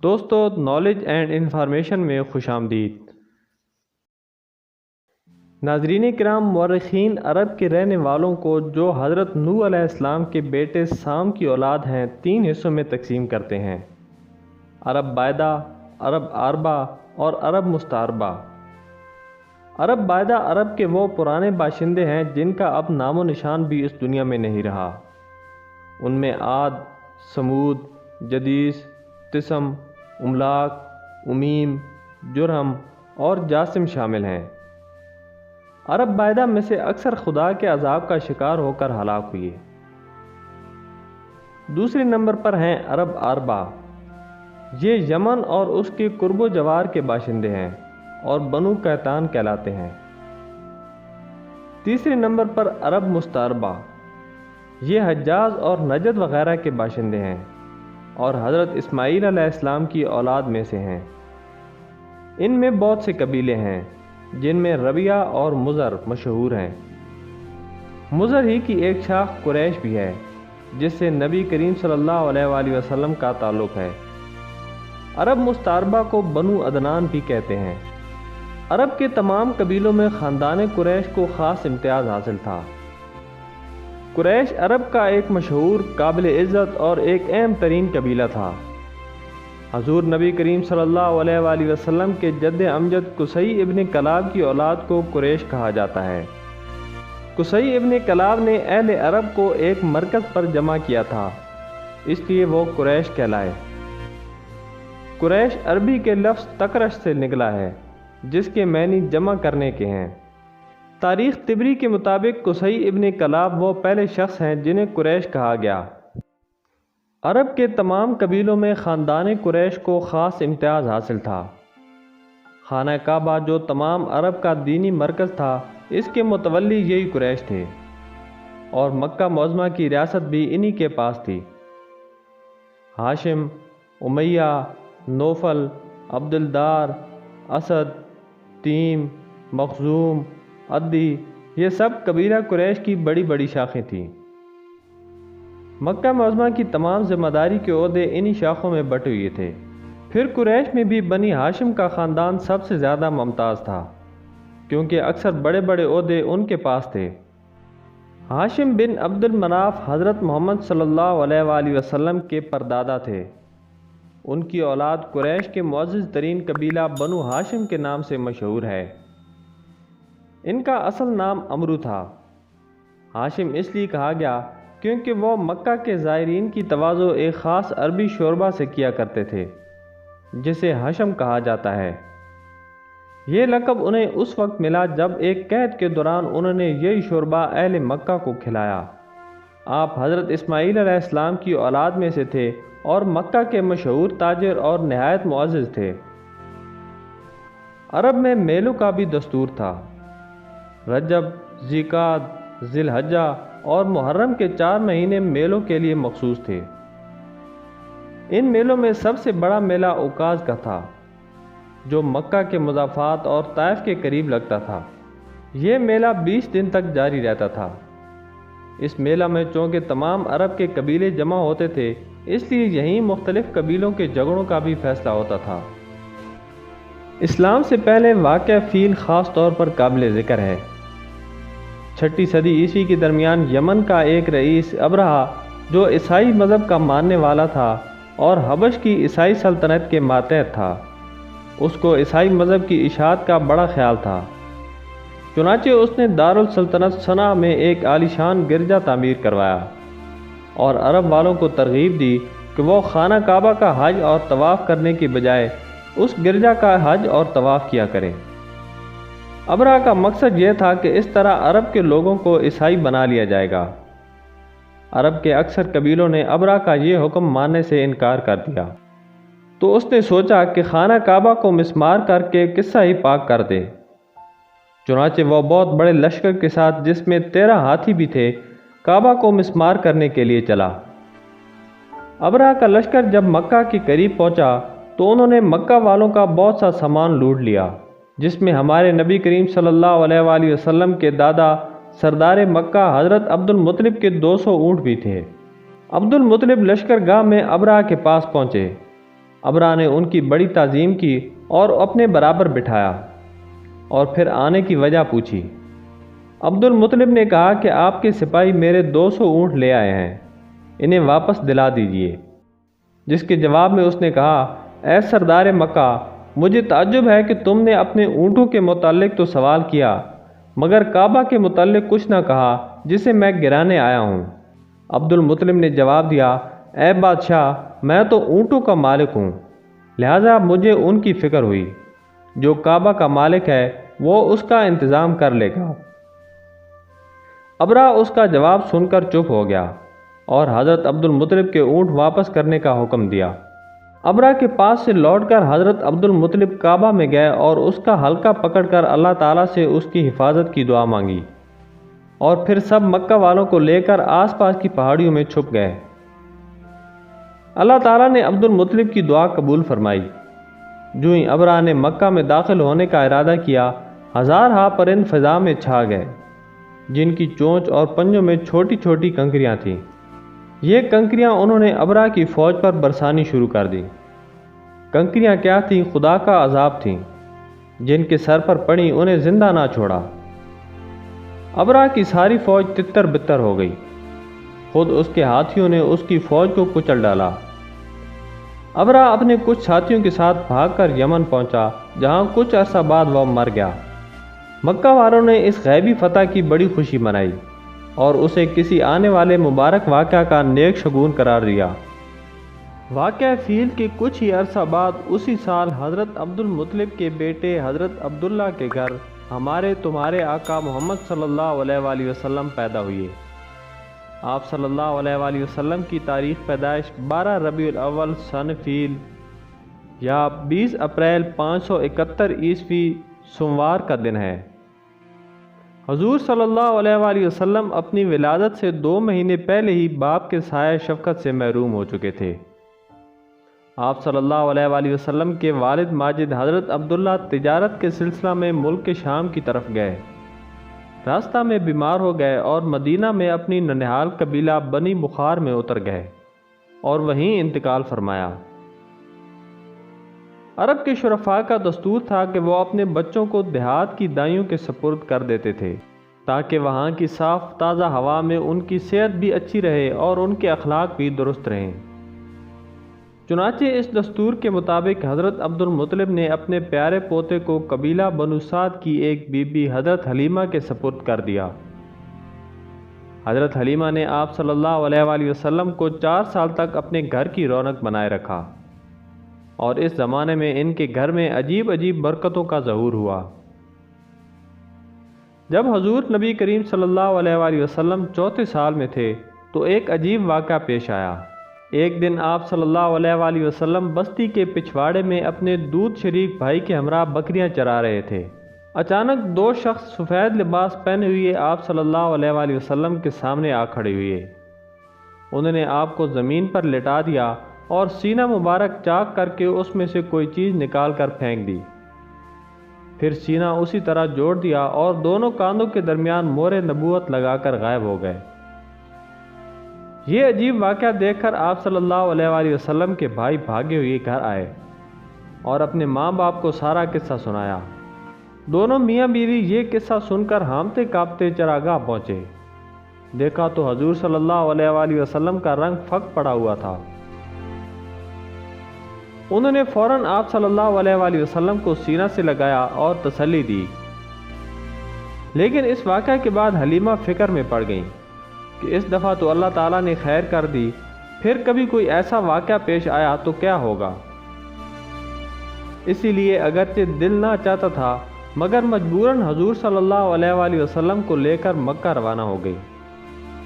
دوستو، knowledge and information میں خوش آمدید۔ ناظرین کرام، مورخین عرب کے رہنے والوں کو جو حضرت نوح علیہ السلام کے بیٹے سام کی اولاد ہیں 3 حصوں میں تقسیم کرتے ہیں: عرب بائدہ، عرب عاربہ اور عرب مستعربہ۔ عرب بائدہ عرب کے وہ پرانے باشندے ہیں جن کا اب نام و نشان بھی اس دنیا میں نہیں رہا۔ ان میں عاد، سمود، جدیث، تسم، املاک، امیم، جرہم اور جاسم شامل ہیں۔ عرب بائدہ میں سے اکثر خدا کے عذاب کا شکار ہو کر ہلاک ہوئے۔ دوسرے نمبر پر ہیں عرب عاربہ۔ یہ یمن اور اس کے قرب و جوار کے باشندے ہیں اور بنو قحطان کہلاتے ہیں۔ تیسرے نمبر پر عرب مستعربہ۔ یہ حجاز اور نجد وغیرہ کے باشندے ہیں اور حضرت اسماعیل علیہ السلام کی اولاد میں سے ہیں۔ ان میں بہت سے قبیلے ہیں جن میں ربیہ اور مضر مشہور ہیں۔ مضر ہی کی ایک شاخ قریش بھی ہے جس سے نبی کریم صلی اللہ علیہ وآلہ وسلم کا تعلق ہے۔ عرب مستعربہ کو بنو عدنان بھی کہتے ہیں۔ عرب کے تمام قبیلوں میں خاندان قریش کو خاص امتیاز حاصل تھا۔ قریش عرب کا ایک مشہور، قابل عزت اور ایک اہم ترین قبیلہ تھا۔ حضور نبی کریم صلی اللہ علیہ وآلہ وسلم کے جد امجد قصی ابن کلاب کی اولاد کو قریش کہا جاتا ہے۔ قصی ابن کلاب نے اہل عرب کو ایک مرکز پر جمع کیا تھا، اس لیے وہ قریش کہلائے۔ قریش عربی کے لفظ تکرش سے نکلا ہے جس کے معنی جمع کرنے کے ہیں۔ تاریخ طبری کے مطابق قصی ابن کلاب وہ پہلے شخص ہیں جنہیں قریش کہا گیا۔ عرب کے تمام قبیلوں میں خاندان قریش کو خاص امتیاز حاصل تھا۔ خانہ کعبہ جو تمام عرب کا دینی مرکز تھا، اس کے متولی یہی قریش تھے اور مکہ معظمہ کی ریاست بھی انہی کے پاس تھی۔ ہاشم، امیہ، نوفل، عبدالدار، اسد، تیم، مخزوم، عدی، یہ سب قبیلہ قریش کی بڑی بڑی شاخیں تھیں۔ مکہ معظمہ کی تمام ذمہ داری کے عہدے انہی شاخوں میں بٹے ہوئے تھے۔ پھر قریش میں بھی بنی ہاشم کا خاندان سب سے زیادہ ممتاز تھا کیونکہ اکثر بڑے بڑے عہدے ان کے پاس تھے۔ ہاشم بن عبد المناف حضرت محمد صلی اللہ علیہ وآلہ وسلم کے پردادا تھے۔ ان کی اولاد قریش کے معزز ترین قبیلہ بنو ہاشم کے نام سے مشہور ہے۔ ان کا اصل نام عمرو تھا۔ ہاشم اس لیے کہا گیا کیونکہ وہ مکہ کے زائرین کی تواضع ایک خاص عربی شوربہ سے کیا کرتے تھے جسے حشم کہا جاتا ہے۔ یہ لقب انہیں اس وقت ملا جب ایک قحط کے دوران انہوں نے یہی شوربہ اہل مکہ کو کھلایا۔ آپ حضرت اسماعیل علیہ السلام کی اولاد میں سے تھے اور مکہ کے مشہور تاجر اور نہایت معزز تھے۔ عرب میں میلوں کا بھی دستور تھا۔ رجب، ذیقعد، ذی الحجہ اور محرم کے 4 مہینے میلوں کے لیے مخصوص تھے۔ ان میلوں میں سب سے بڑا میلہ اوکاز کا تھا جو مکہ کے مضافات اور طائف کے قریب لگتا تھا۔ یہ میلہ 20 دن تک جاری رہتا تھا۔ اس میلہ میں چونکہ تمام عرب کے قبیلے جمع ہوتے تھے، اس لیے یہیں مختلف قبیلوں کے جھگڑوں کا بھی فیصلہ ہوتا تھا۔ اسلام سے پہلے واقع فیل خاص طور پر قابل ذکر ہے۔ 6 صدی عیسوی کے درمیان یمن کا ایک رئیس ابرہہ جو عیسائی مذہب کا ماننے والا تھا اور حبش کی عیسائی سلطنت کے ماتحت تھا، اس کو عیسائی مذہب کی اشاعت کا بڑا خیال تھا۔ چنانچہ اس نے دارالسلطنت صنعا میں ایک عالیشان گرجا تعمیر کروایا اور عرب والوں کو ترغیب دی کہ وہ خانہ کعبہ کا حج اور طواف کرنے کی بجائے اس گرجا کا حج اور طواف کیا کریں۔ ابرہہ کا مقصد یہ تھا کہ اس طرح عرب کے لوگوں کو عیسائی بنا لیا جائے گا۔ عرب کے اکثر قبیلوں نے ابرہہ کا یہ حکم ماننے سے انکار کر دیا، تو اس نے سوچا کہ خانہ کعبہ کو مسمار کر کے قصہ ہی پاک کر دے۔ چنانچہ وہ بہت بڑے لشکر کے ساتھ، جس میں 13 ہاتھی بھی تھے، کعبہ کو مسمار کرنے کے لیے چلا۔ ابرہہ کا لشکر جب مکہ کے قریب پہنچا تو انہوں نے مکہ والوں کا بہت سا سامان لوٹ لیا، جس میں ہمارے نبی کریم صلی اللہ علیہ وآلہ وسلم کے دادا سردار مکہ حضرت عبد المطلب کے 200 اونٹ بھی تھے۔ عبد المطلب لشکر گاہ میں ابرہہ کے پاس پہنچے۔ ابرا نے ان کی بڑی تعظیم کی اور اپنے برابر بٹھایا اور پھر آنے کی وجہ پوچھی۔ عبد المطلب نے کہا کہ آپ کے سپاہی میرے 200 اونٹ لے آئے ہیں، انہیں واپس دلا دیجیے۔ جس کے جواب میں اس نے کہا، اے سردار مکہ، مجھے تعجب ہے کہ تم نے اپنے اونٹوں کے متعلق تو سوال کیا مگر کعبہ کے متعلق کچھ نہ کہا جسے میں گرانے آیا ہوں۔ عبد المطلب نے جواب دیا، اے بادشاہ، میں تو اونٹوں کا مالک ہوں، لہذا مجھے ان کی فکر ہوئی، جو کعبہ کا مالک ہے وہ اس کا انتظام کر لے گا۔ ابرا اس کا جواب سن کر چپ ہو گیا اور حضرت عبد المطلب کے اونٹ واپس کرنے کا حکم دیا۔ ابرا کے پاس سے لوٹ کر حضرت عبد المطلب کعبہ میں گئے اور اس کا حلقہ پکڑ کر اللہ تعالیٰ سے اس کی حفاظت کی دعا مانگی، اور پھر سب مکہ والوں کو لے کر آس پاس کی پہاڑیوں میں چھپ گئے۔ اللہ تعالیٰ نے عبد المطلب کی دعا قبول فرمائی۔ جو ہی ابرا نے مکہ میں داخل ہونے کا ارادہ کیا، ہزارہا پرند فضا میں چھا گئے، جن کی چونچ اور پنجوں میں چھوٹی چھوٹی کنکریاں تھیں۔ یہ کنکریاں انہوں نے ابرا کی فوج پر برسانی شروع کر دی۔ کنکریاں کیا تھیں؟ خدا کا عذاب تھیں، جن کے سر پر پڑی انہیں زندہ نہ چھوڑا۔ ابرا کی ساری فوج تتر بتر ہو گئی، خود اس کے ہاتھیوں نے اس کی فوج کو کچل ڈالا۔ ابرا اپنے کچھ ساتھیوں کے ساتھ بھاگ کر یمن پہنچا، جہاں کچھ عرصہ بعد وہ مر گیا۔ مکہ والوں نے اس غیبی فتح کی بڑی خوشی منائی اور اسے کسی آنے والے مبارک واقعہ کا نیک شگون قرار دیا۔ واقعہ فیل کے کچھ ہی عرصہ بعد اسی سال حضرت عبد المطلب کے بیٹے حضرت عبداللہ کے گھر ہمارے تمہارے آقا محمد صلی اللہ علیہ وآلہ وسلم پیدا ہوئے۔ آپ صلی اللہ علیہ وآلہ وسلم کی تاریخ پیدائش 12 ربیع الاول سن فیل یا 20 اپریل 571 عیسوی سوموار کا دن ہے۔ حضور صلی اللہ علیہ وآلہ وسلم اپنی ولادت سے 2 مہینے پہلے ہی باپ کے سایہ شفقت سے محروم ہو چکے تھے۔ آپ صلی اللہ علیہ وآلہ وسلم کے والد ماجد حضرت عبداللہ تجارت کے سلسلہ میں ملک شام کی طرف گئے، راستہ میں بیمار ہو گئے اور مدینہ میں اپنی ننہال قبیلہ بنی بخار میں اتر گئے اور وہیں انتقال فرمایا۔ عرب کے شرفاء کا دستور تھا کہ وہ اپنے بچوں کو دیہات کی دائیوں کے سپرد کر دیتے تھے تاکہ وہاں کی صاف تازہ ہوا میں ان کی صحت بھی اچھی رہے اور ان کے اخلاق بھی درست رہیں۔ چنانچہ اس دستور کے مطابق حضرت عبد المطلب نے اپنے پیارے پوتے کو قبیلہ بنو سعد کی ایک بی بی حضرت حلیمہ کے سپرد کر دیا۔ حضرت حلیمہ نے آپ صلی اللہ علیہ وآلہ وسلم کو 4 سال تک اپنے گھر کی رونق بنائے رکھا، اور اس زمانے میں ان کے گھر میں عجیب عجیب برکتوں کا ظہور ہوا۔ جب حضور نبی کریم صلی اللہ علیہ وآلہ وسلم 4 سال میں تھے تو ایک عجیب واقعہ پیش آیا۔ ایک دن آپ صلی اللہ علیہ وآلہ وسلم بستی کے پچھواڑے میں اپنے دودھ شریک بھائی کے ہمراہ بکریاں چرا رہے تھے۔ اچانک 2 شخص سفید لباس پہنے ہوئے آپ صلی اللہ علیہ وآلہ وسلم کے سامنے آ کھڑے ہوئے۔ انہوں نے آپ کو زمین پر لٹا دیا اور سینہ مبارک چاک کر کے اس میں سے کوئی چیز نکال کر پھینک دی، پھر سینہ اسی طرح جوڑ دیا اور دونوں کاندھوں کے درمیان مہر نبوت لگا کر غائب ہو گئے۔ یہ عجیب واقعہ دیکھ کر آپ صلی اللہ علیہ وآلہ وسلم کے بھائی بھاگے ہوئے گھر آئے اور اپنے ماں باپ کو سارا قصہ سنایا۔ دونوں میاں بیوی یہ قصہ سن کر ہامتے کانپتے چراگاہ پہنچے۔ دیکھا تو حضور صلی اللہ علیہ وآلہ وسلم کا رنگ پھک پڑا ہوا تھا۔ انہوں نے فوراً آپ صلی اللہ علیہ وآلہ وسلم کو سینہ سے لگایا اور تسلی دی، لیکن اس واقعہ کے بعد حلیمہ فکر میں پڑ گئیں کہ اس دفعہ تو اللہ تعالیٰ نے خیر کر دی، پھر کبھی کوئی ایسا واقعہ پیش آیا تو کیا ہوگا۔ اسی لیے اگرچہ دل نہ چاہتا تھا مگر مجبوراً حضور صلی اللہ علیہ وآلہ وسلم کو لے کر مکہ روانہ ہو گئی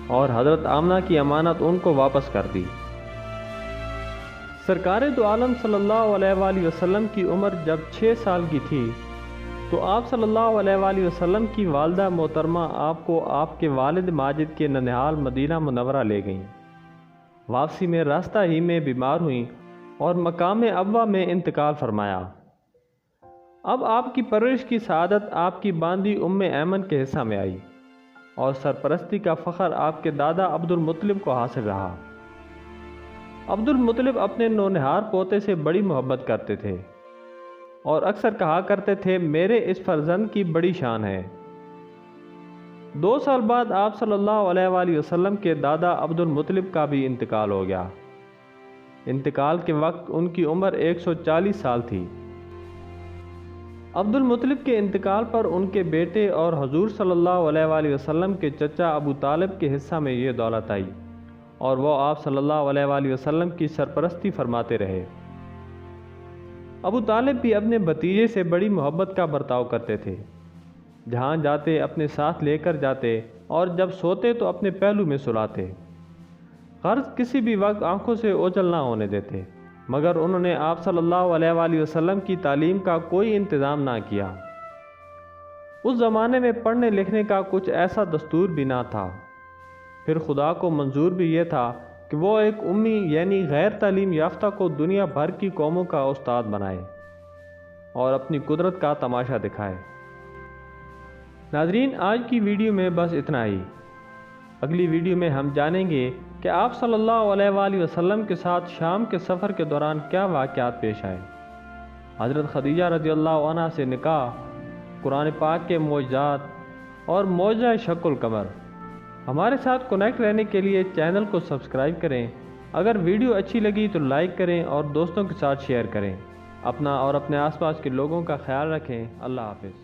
اور حضرت آمنہ کی امانت ان کو واپس کر دی۔ سرکار دو عالم صلی اللہ علیہ وآلہ وسلم کی عمر جب 6 سال کی تھی تو آپ صلی اللہ علیہ وآلہ وسلم کی والدہ محترمہ آپ کو آپ کے والد ماجد کے ننہال مدینہ منورہ لے گئیں۔ واپسی میں راستہ ہی میں بیمار ہوئیں اور مقام ابوا میں انتقال فرمایا۔ اب آپ کی پرورش کی سعادت آپ کی باندی ام ایمن کے حصہ میں آئی اور سرپرستی کا فخر آپ کے دادا عبد المطلب کو حاصل رہا۔ عبد المطلب اپنے نونہار پوتے سے بڑی محبت کرتے تھے اور اکثر کہا کرتے تھے میرے اس فرزند کی بڑی شان ہے۔ 2 سال بعد آپ صلی اللہ علیہ وآلہ وسلم کے دادا عبد المطلب کا بھی انتقال ہو گیا۔ انتقال کے وقت ان کی عمر 140 سال تھی۔ عبد المطلب کے انتقال پر ان کے بیٹے اور حضور صلی اللہ علیہ وآلہ وسلم کے چچا ابو طالب کے حصہ میں یہ دولت آئی اور وہ آپ صلی اللہ علیہ وآلہ وسلم کی سرپرستی فرماتے رہے۔ ابو طالب بھی اپنے بھتیجے سے بڑی محبت کا برتاؤ کرتے تھے۔ جہاں جاتے اپنے ساتھ لے کر جاتے اور جب سوتے تو اپنے پہلو میں سلاتے۔ غرض کسی بھی وقت آنکھوں سے اوجھل نہ ہونے دیتے، مگر انہوں نے آپ صلی اللہ علیہ وآلہ وسلم کی تعلیم کا کوئی انتظام نہ کیا۔ اس زمانے میں پڑھنے لکھنے کا کچھ ایسا دستور بھی نہ تھا۔ پھر خدا کو منظور بھی یہ تھا کہ وہ ایک امی یعنی غیر تعلیم یافتہ کو دنیا بھر کی قوموں کا استاد بنائے اور اپنی قدرت کا تماشا دکھائے۔ ناظرین، آج کی ویڈیو میں بس اتنا ہی۔ اگلی ویڈیو میں ہم جانیں گے کہ آپ صلی اللہ علیہ وآلہ وسلم کے ساتھ شام کے سفر کے دوران کیا واقعات پیش آئے۔ حضرت خدیجہ رضی اللہ عنہ سے نکاح، قرآن پاک کے معجزات اور معجزہ شق القمر۔ ہمارے ساتھ کنیکٹ رہنے کے لیے چینل کو سبسکرائب کریں۔ اگر ویڈیو اچھی لگی تو لائک کریں اور دوستوں کے ساتھ شیئر کریں۔ اپنا اور اپنے آس پاس کے لوگوں کا خیال رکھیں۔ اللہ حافظ۔